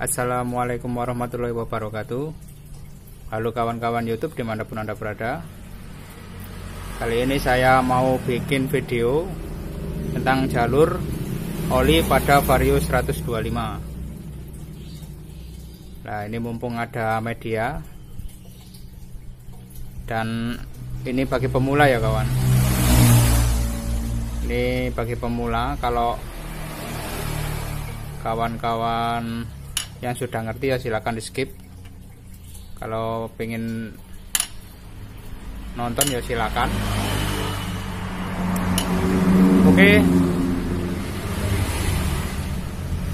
Assalamualaikum warahmatullahi wabarakatuh. Halo kawan-kawan YouTube dimanapun Anda berada. Kali ini saya mau bikin video tentang jalur oli pada Vario 125. Nah, ini mumpung ada media, dan ini bagi pemula ya kawan. Ini bagi pemula. Kalau kawan-kawan yang sudah ngerti ya silahkan di skip. Kalau pengen nonton ya silakan. Oke.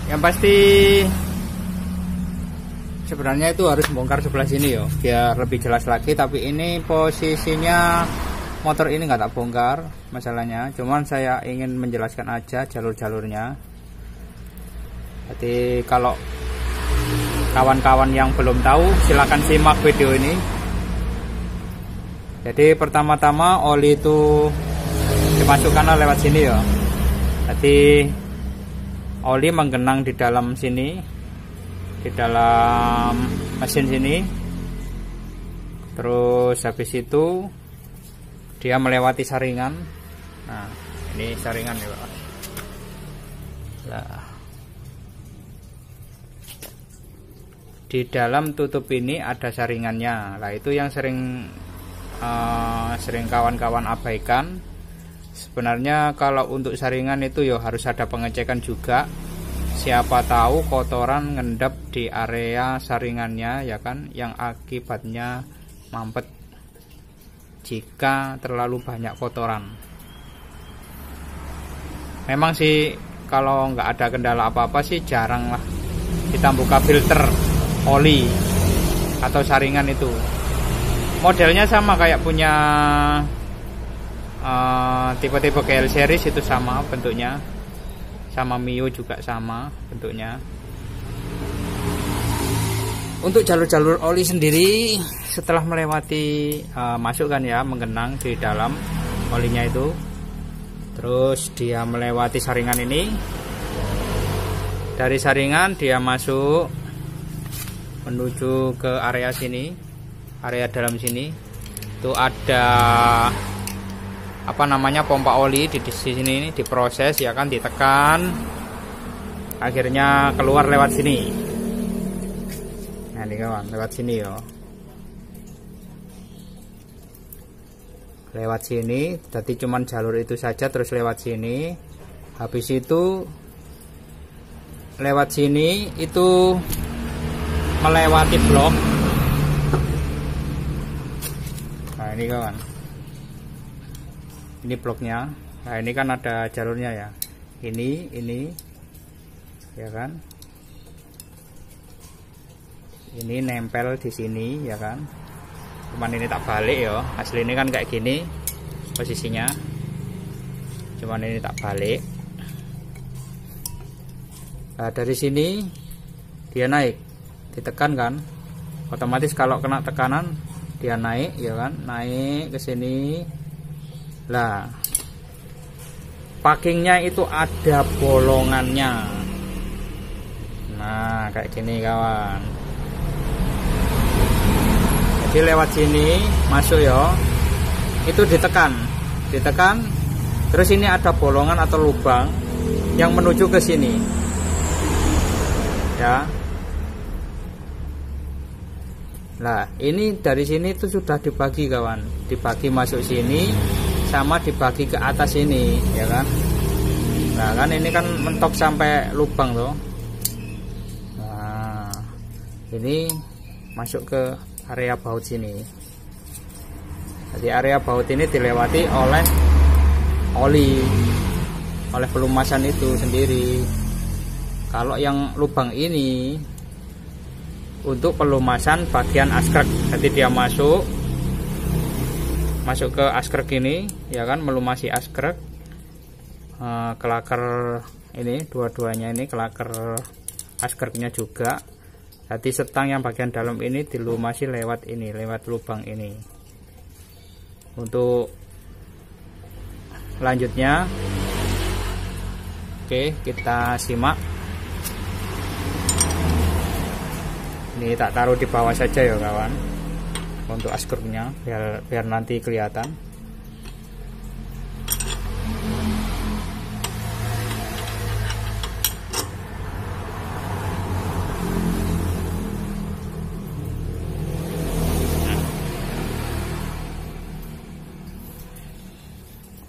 Yang pasti sebenarnya itu harus bongkar sebelah sini ya, biar lebih jelas lagi. Tapi ini posisinya motor ini nggak tak bongkar masalahnya. Cuman saya ingin menjelaskan aja jalur-jalurnya. Jadi kalau kawan-kawan yang belum tahu silahkan simak video ini. Jadi pertama-tama oli itu dimasukkan lewat sini ya. Jadi oli menggenang di dalam sini, di dalam mesin sini. Terus habis itu dia melewati saringan. Nah, ini saringan ya Pak. Nah, di dalam tutup ini ada saringannya. Nah, itu yang sering kawan-kawan abaikan. Sebenarnya kalau untuk saringan itu ya harus ada pengecekan juga. Siapa tahu kotoran ngendap di area saringannya ya kan, yang akibatnya mampet jika terlalu banyak kotoran. Memang sih kalau nggak ada kendala apa-apa sih jarang lah kita buka filter oli atau saringan itu. Modelnya sama kayak punya tipe-tipe KL series, itu sama bentuknya, sama Mio juga sama bentuknya. Untuk jalur-jalur oli sendiri setelah melewati masuk kan ya, menggenang di dalam olinya itu, terus dia melewati saringan ini. Dari saringan dia masuk menuju ke area sini, area dalam sini. Itu ada apa namanya, pompa oli di sini, diproses ya kan, ditekan, akhirnya keluar lewat sini. Nah ini kawan, lewat sini ya, lewat sini. Jadi cuman jalur itu saja, terus lewat sini. Habis itu lewat sini itu melewati blok. Nah ini kawan, ini bloknya. Nah ini kan ada jalurnya ya, ini ya kan, ini nempel di sini ya kan. Cuman ini tak balik ya, asli ini kan kayak gini posisinya, cuman ini tak balik. Nah dari sini dia naik, ditekan kan, otomatis kalau kena tekanan dia naik ya kan, naik ke sini. Lah packingnya itu ada bolongannya. Nah kayak gini kawan. Jadi lewat sini masuk ya, itu ditekan, terus ini ada bolongan atau lubang yang menuju ke sini ya. Nah ini dari sini itu sudah dibagi kawan, dibagi masuk sini sama dibagi ke atas ini ya kan. Nah kan ini kan mentok sampai lubang tuh. Nah ini masuk ke area baut sini. Jadi area baut ini dilewati oleh oli, oleh pelumasan itu sendiri. Kalau yang lubang ini untuk pelumasan bagian askrek. Jadi dia masuk ke askrek ini ya kan, melumasi askrek, kelaker ini, dua-duanya ini kelaker askreknya juga. Jadi setang yang bagian dalam ini dilumasi lewat ini, lewat lubang ini. Untuk lanjutnya, oke kita simak. Ini tak taruh di bawah saja ya kawan, untuk askruknya biar nanti kelihatan.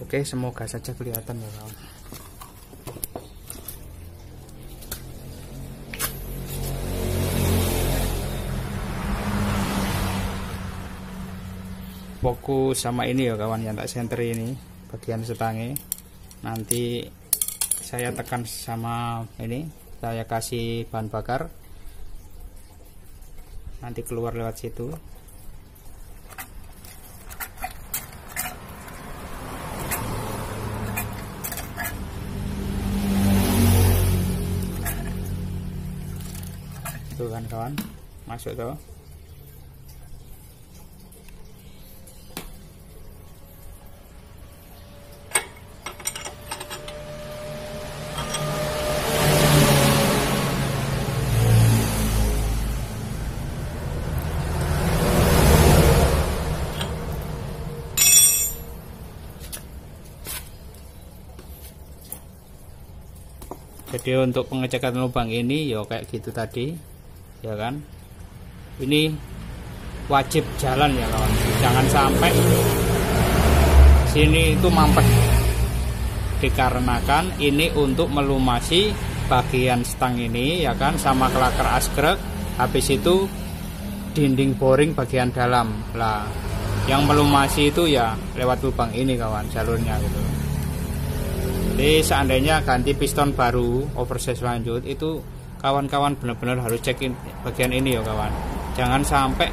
Oke, semoga saja kelihatan ya kawan. Fokus sama ini ya kawan, yang tak senter ini bagian setangnya. Nanti saya tekan sama ini, saya kasih bahan bakar, nanti keluar lewat situ. Tuh kan kawan, masuk tuh. Jadi untuk pengecekan lubang ini ya kayak gitu tadi, ya kan. Ini wajib jalan ya kawan, jangan sampai sini itu mampet, dikarenakan ini untuk melumasi bagian stang ini ya kan, sama klaker askrek. Habis itu dinding boring bagian dalam lah, yang melumasi itu ya lewat lubang ini kawan, jalurnya gitu. Jadi seandainya ganti piston baru oversize lanjut, itu kawan-kawan benar-benar harus cekin bagian ini ya kawan, jangan sampai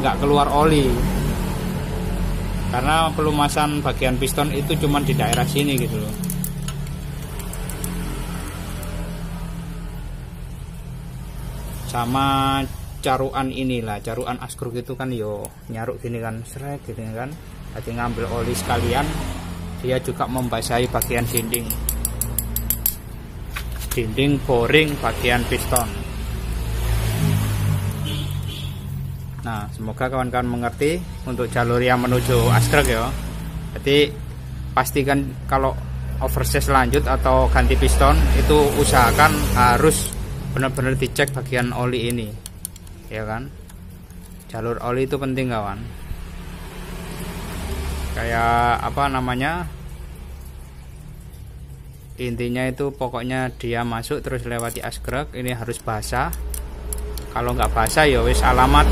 nggak keluar oli, karena pelumasan bagian piston itu cuma di daerah sini gitu loh. Sama caruan inilah, caruan askruk itu kan yo nyaruk gini kan, srek gitu kan, jadi ngambil oli sekalian, dia juga membasahi bagian dinding boring bagian piston. Nah, semoga kawan-kawan mengerti untuk jalur yang menuju askrek ya. Jadi pastikan kalau oversize lanjut atau ganti piston itu usahakan harus benar-benar dicek bagian oli ini, ya kan. Jalur oli itu penting kawan. Kayak apa namanya, intinya itu pokoknya dia masuk terus lewati askrek ini harus basah. Kalau nggak basah ya wis alamat,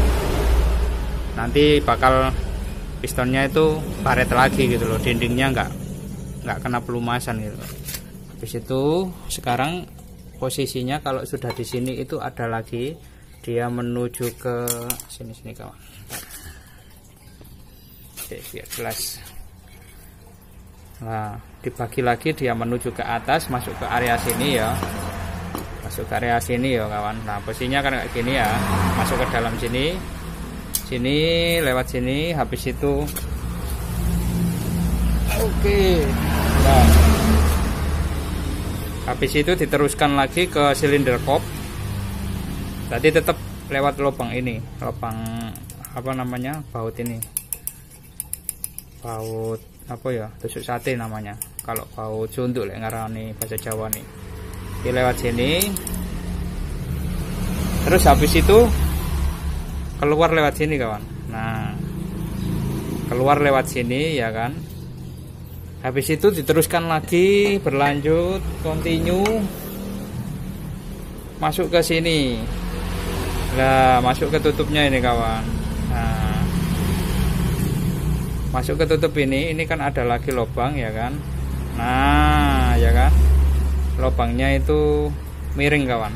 nanti bakal pistonnya itu baret lagi gitu loh, dindingnya nggak kena pelumasan gitu. Habis itu sekarang posisinya kalau sudah di sini itu ada lagi, dia menuju ke sini kawan. Oke, biar jelas. Nah, dibagi lagi, dia menuju ke atas, masuk ke area sini ya, masuk ke area sini ya kawan. Nah, posisinya kan kayak gini ya, masuk ke dalam sini, lewat sini, habis itu oke. Nah, habis itu diteruskan lagi ke silinder kop. Tadi tetap lewat lubang ini, lubang apa namanya, baut ini, baut apa ya, tusuk sate namanya, kalau baut sunduk ngarani bahasa Jawa nih. Dia lewat sini, terus habis itu keluar lewat sini kawan. Nah, keluar lewat sini ya kan. Habis itu diteruskan lagi, berlanjut, continue, masuk ke sini. Nah, masuk ke tutupnya ini kawan. Nah, masuk ke tutup ini kan ada lagi lubang ya kan. Nah, ya kan, lubangnya itu miring kawan.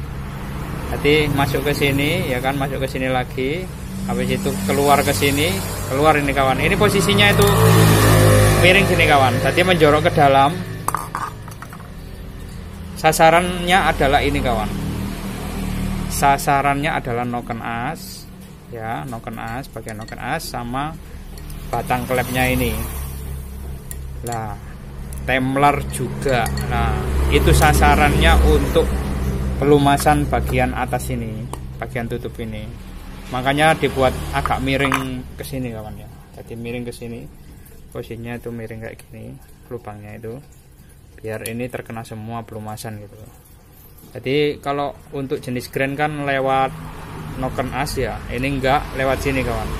Jadi masuk ke sini ya kan, masuk ke sini lagi, habis itu keluar ke sini, keluar ini kawan. Ini posisinya itu miring sini kawan, jadi menjorok ke dalam. Sasarannya adalah ini kawan, sasarannya adalah noken as ya, noken as, bagian noken as sama batang klepnya ini. Nah, temler juga. Nah, itu sasarannya untuk pelumasan bagian atas ini, bagian tutup ini. Makanya dibuat agak miring ke sini kawan ya. Jadi miring ke sini. Posisinya itu miring kayak gini, lubangnya itu. Biar ini terkena semua pelumasan gitu. Jadi kalau untuk jenis grand kan lewat noken as ya. Ini enggak lewat sini kawan.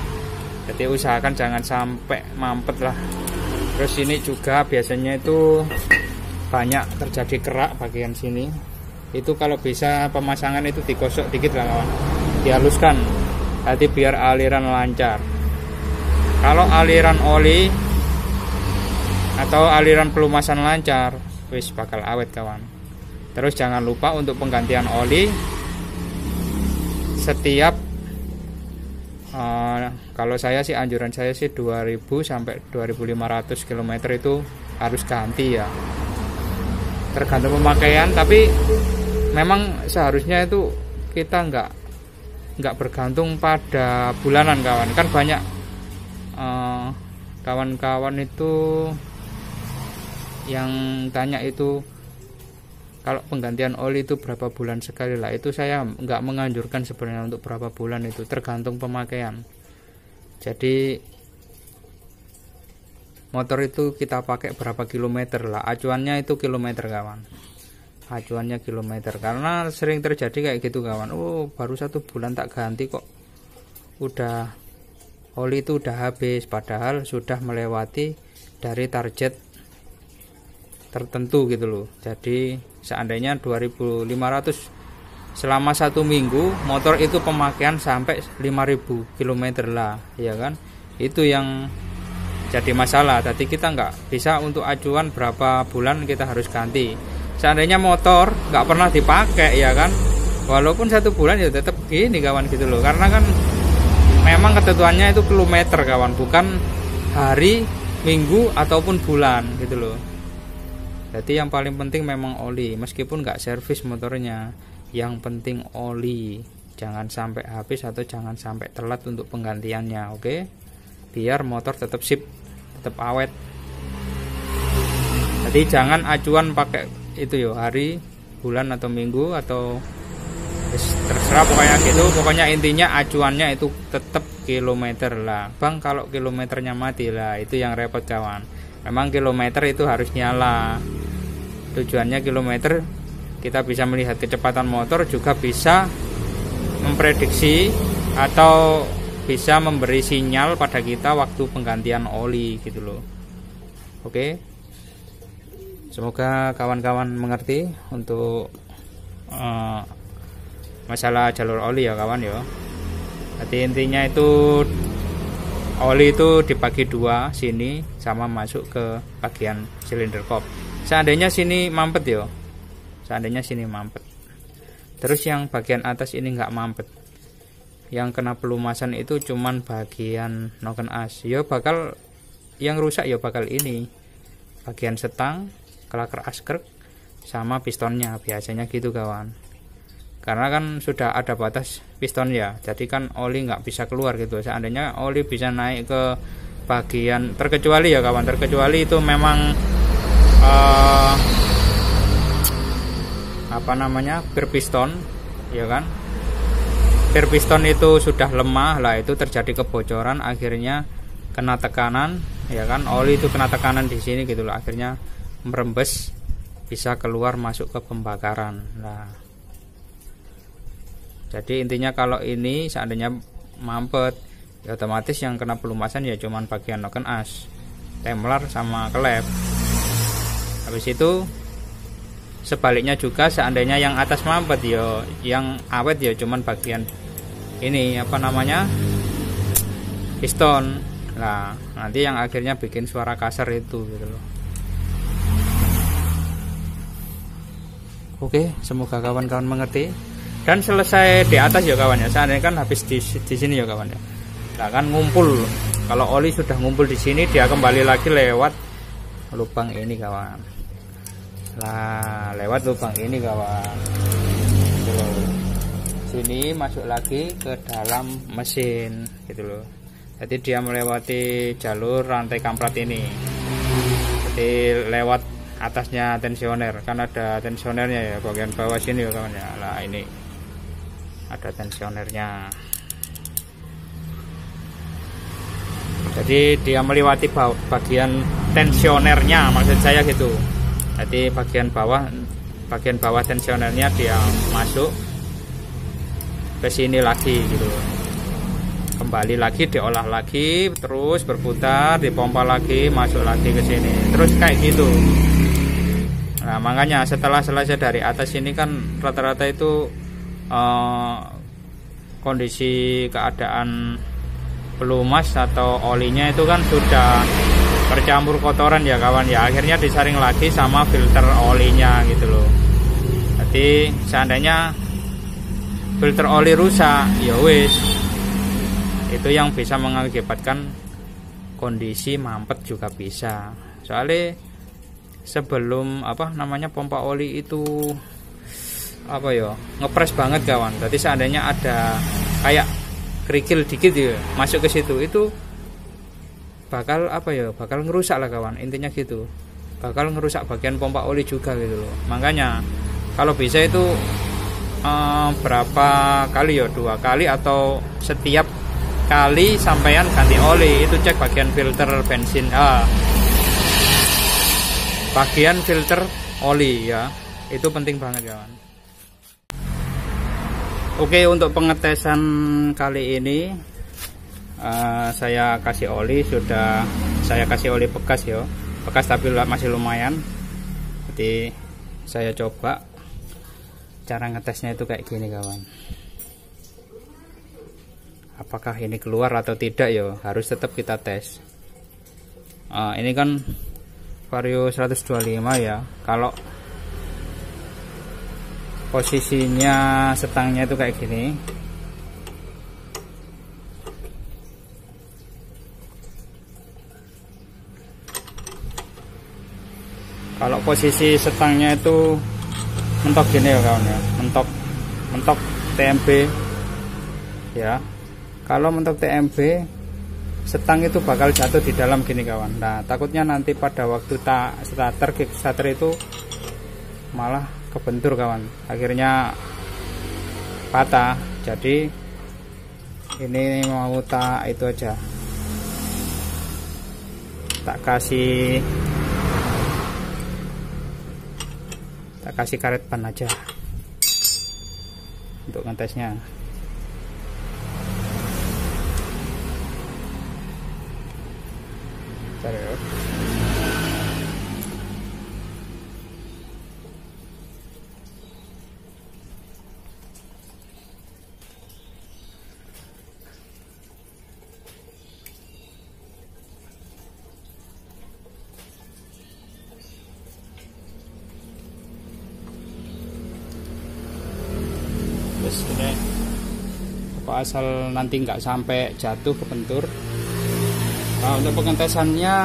Jadi usahakan jangan sampai mampet lah. Terus ini juga biasanya itu banyak terjadi kerak bagian sini. Itu kalau bisa pemasangan itu digosok dikit lah kawan, dihaluskan. Nanti biar aliran lancar. Kalau aliran oli atau aliran pelumasan lancar, wis bakal awet kawan. Terus jangan lupa untuk penggantian oli setiap kalau saya sih anjuran saya sih 2000 sampai 2500 km itu harus ganti ya. Tergantung pemakaian, tapi memang seharusnya itu kita nggak bergantung pada bulanan kawan. Kan banyak kawan-kawan itu yang tanya itu kalau penggantian oli itu berapa bulan sekali lah. Itu saya nggak menganjurkan sebenarnya untuk berapa bulan, itu tergantung pemakaian. Jadi motor itu kita pakai berapa kilometer lah, acuannya itu kilometer kawan, acuannya kilometer. Karena sering terjadi kayak gitu kawan, oh baru 1 bulan tak ganti kok udah oli itu udah habis, padahal sudah melewati dari target tertentu gitu loh. Jadi seandainya 2500 selama 1 minggu, motor itu pemakaian sampai 5000 km lah ya kan, itu yang jadi masalah. Tadi kita nggak bisa untuk acuan berapa bulan kita harus ganti. Seandainya motor nggak pernah dipakai ya kan, walaupun 1 bulan ya tetap gini kawan gitu loh. Karena kan memang ketentuannya itu kilometer kawan, bukan hari, minggu ataupun bulan gitu loh. Jadi yang paling penting memang oli, meskipun nggak servis motornya, yang penting oli. Jangan sampai habis atau jangan sampai telat untuk penggantiannya, oke? Biar motor tetap sip, tetap awet. Jadi jangan acuan pakai itu yo, hari, bulan atau minggu atau terserah pokoknya gitu. Pokoknya intinya acuannya itu tetap kilometer lah. Bang, kalau kilometernya mati lah, itu yang repot kawan. Memang kilometer itu harus nyala. Tujuannya kilometer, kita bisa melihat kecepatan motor, juga bisa memprediksi atau bisa memberi sinyal pada kita waktu penggantian oli gitu loh. Oke, semoga kawan-kawan mengerti untuk masalah jalur oli ya kawan ya. Jadi intinya itu oli itu dibagi 2, sini sama masuk ke bagian silinder kop. Seandainya sini mampet yo, seandainya sini mampet, terus yang bagian atas ini nggak mampet, yang kena pelumasan itu cuman bagian noken as. Yo bakal yang rusak yo bakal ini bagian setang, klaker askrek sama pistonnya, biasanya gitu kawan. Karena kan sudah ada batas piston ya, jadi kan oli nggak bisa keluar gitu. Seandainya oli bisa naik ke bagian, terkecuali ya kawan, terkecuali itu memang apa namanya, bir piston ya kan. Bir piston itu sudah lemah lah, itu terjadi kebocoran, akhirnya kena tekanan ya kan, oli itu kena tekanan di sini gitu loh, akhirnya merembes, bisa keluar masuk ke pembakaran. Nah, jadi intinya kalau ini seandainya mampet ya otomatis yang kena pelumasan ya cuman bagian noken as, temlar sama klep. Habis itu sebaliknya juga, seandainya yang atas mampet ya, yang awet ya cuman bagian ini apa namanya, piston. Nah, nanti yang akhirnya bikin suara kasar itu gitu loh. Oke, semoga kawan-kawan mengerti dan selesai di atas ya kawan ya. Seandainya kan habis di sini ya kawan ya. Nah kan ngumpul, kalau oli sudah ngumpul di sini, dia kembali lagi lewat lubang ini kawan. Nah, lewat lubang ini kawan. Gitu loh. Sini masuk lagi ke dalam mesin gitu loh. Jadi dia melewati jalur rantai kamprat ini. Jadi lewat atasnya tensioner, kan ada tensionernya ya bagian bawah sini ya kawan ya. Nah ini. ada tensionernya. Jadi dia melewati bagian tensionernya, maksud saya gitu. Jadi bagian bawah tensionernya dia masuk ke sini lagi gitu, kembali lagi, diolah lagi, terus berputar, dipompa lagi, masuk lagi ke sini, terus kayak gitu. Nah makanya setelah selesai dari atas ini kan rata-rata itu kondisi keadaan pelumas atau olinya itu kan sudah bercampur kotoran ya kawan ya, akhirnya disaring lagi sama filter olinya gitu loh. Jadi seandainya filter oli rusak ya wis, itu yang bisa mengakibatkan kondisi mampet juga bisa. Soalnya sebelum pompa oli itu ngepres banget kawan. Jadi seandainya ada kayak kerikil dikit ya masuk ke situ, itu bakal bakal ngerusak lah kawan, intinya gitu, bakal ngerusak bagian pompa oli juga gitu loh. Makanya kalau bisa itu berapa kali 2 kali atau setiap kali sampean ganti oli itu cek bagian filter bensin, bagian filter oli ya, itu penting banget kawan. Oke, untuk pengetesan kali ini saya kasih oli, sudah saya kasih oli bekas ya, bekas tapi masih lumayan. Jadi saya coba cara ngetesnya itu kayak gini kawan. Apakah ini keluar atau tidak ya, harus tetap kita tes. Ini kan Vario 125 ya, kalau posisinya setangnya itu kayak gini. Kalau posisi setangnya itu mentok gini ya kawan ya, mentok TMB ya. Kalau mentok TMB, setang itu bakal jatuh di dalam gini kawan. Nah takutnya nanti pada waktu starter itu malah kebentur kawan, akhirnya patah. Jadi ini mau itu aja, tak kasih karet ban aja untuk ngetesnya. Bentar ya. Ini apa asal nanti nggak sampai jatuh kebentur. Nah untuk pengetesannya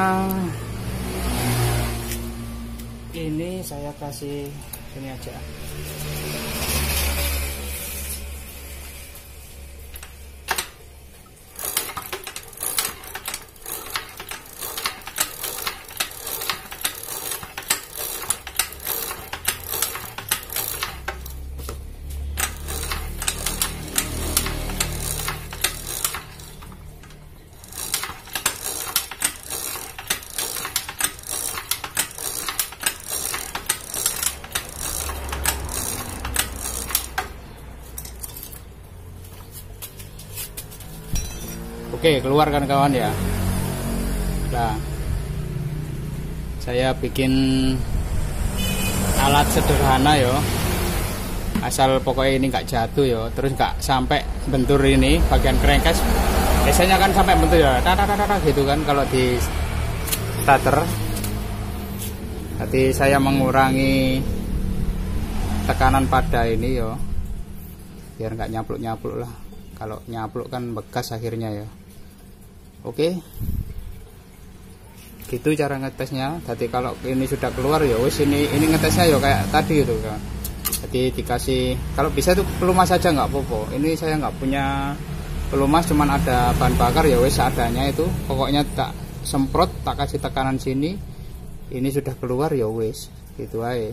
ini saya kasih sini aja. Oke, keluar kan kawan ya. Nah, saya bikin alat sederhana yo, asal pokoknya ini nggak jatuh yo, terus nggak sampai bentur ini bagian crankcase. Biasanya kan sampai bentur ya, gitu kan kalau di starter. Jadi saya mengurangi tekanan pada ini yo, biar nggak nyapluk lah. Kalau nyapluk kan bekas akhirnya ya. Oke, gitu cara ngetesnya. Jadi kalau ini sudah keluar ya wis, ini ngetesnya ya kayak tadi gitu kan. Jadi dikasih, kalau bisa itu pelumas saja nggak apa-apa. Ini saya nggak punya pelumas, cuman ada bahan bakar ya wis seadanya itu. Pokoknya tak semprot, tak kasih tekanan sini. Ini sudah keluar ya wis, gitu aja.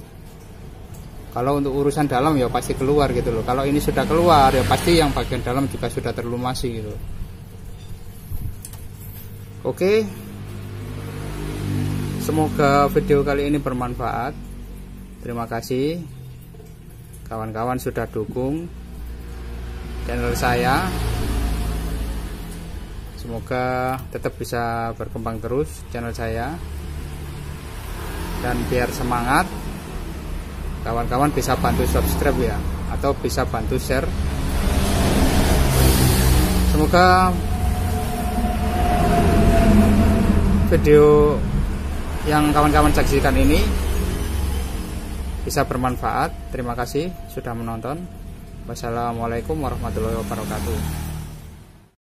Kalau untuk urusan dalam ya pasti keluar gitu loh. Kalau ini sudah keluar ya pasti yang bagian dalam juga sudah terlumasi gitu. Oke, semoga video kali ini bermanfaat. Terima kasih kawan-kawan sudah dukung channel saya. Semoga tetap bisa berkembang terus channel saya. Dan biar semangat, kawan-kawan bisa bantu subscribe ya, atau bisa bantu share. Semoga video yang kawan-kawan saksikan ini bisa bermanfaat. Terima kasih sudah menonton. Wassalamualaikum warahmatullahi wabarakatuh.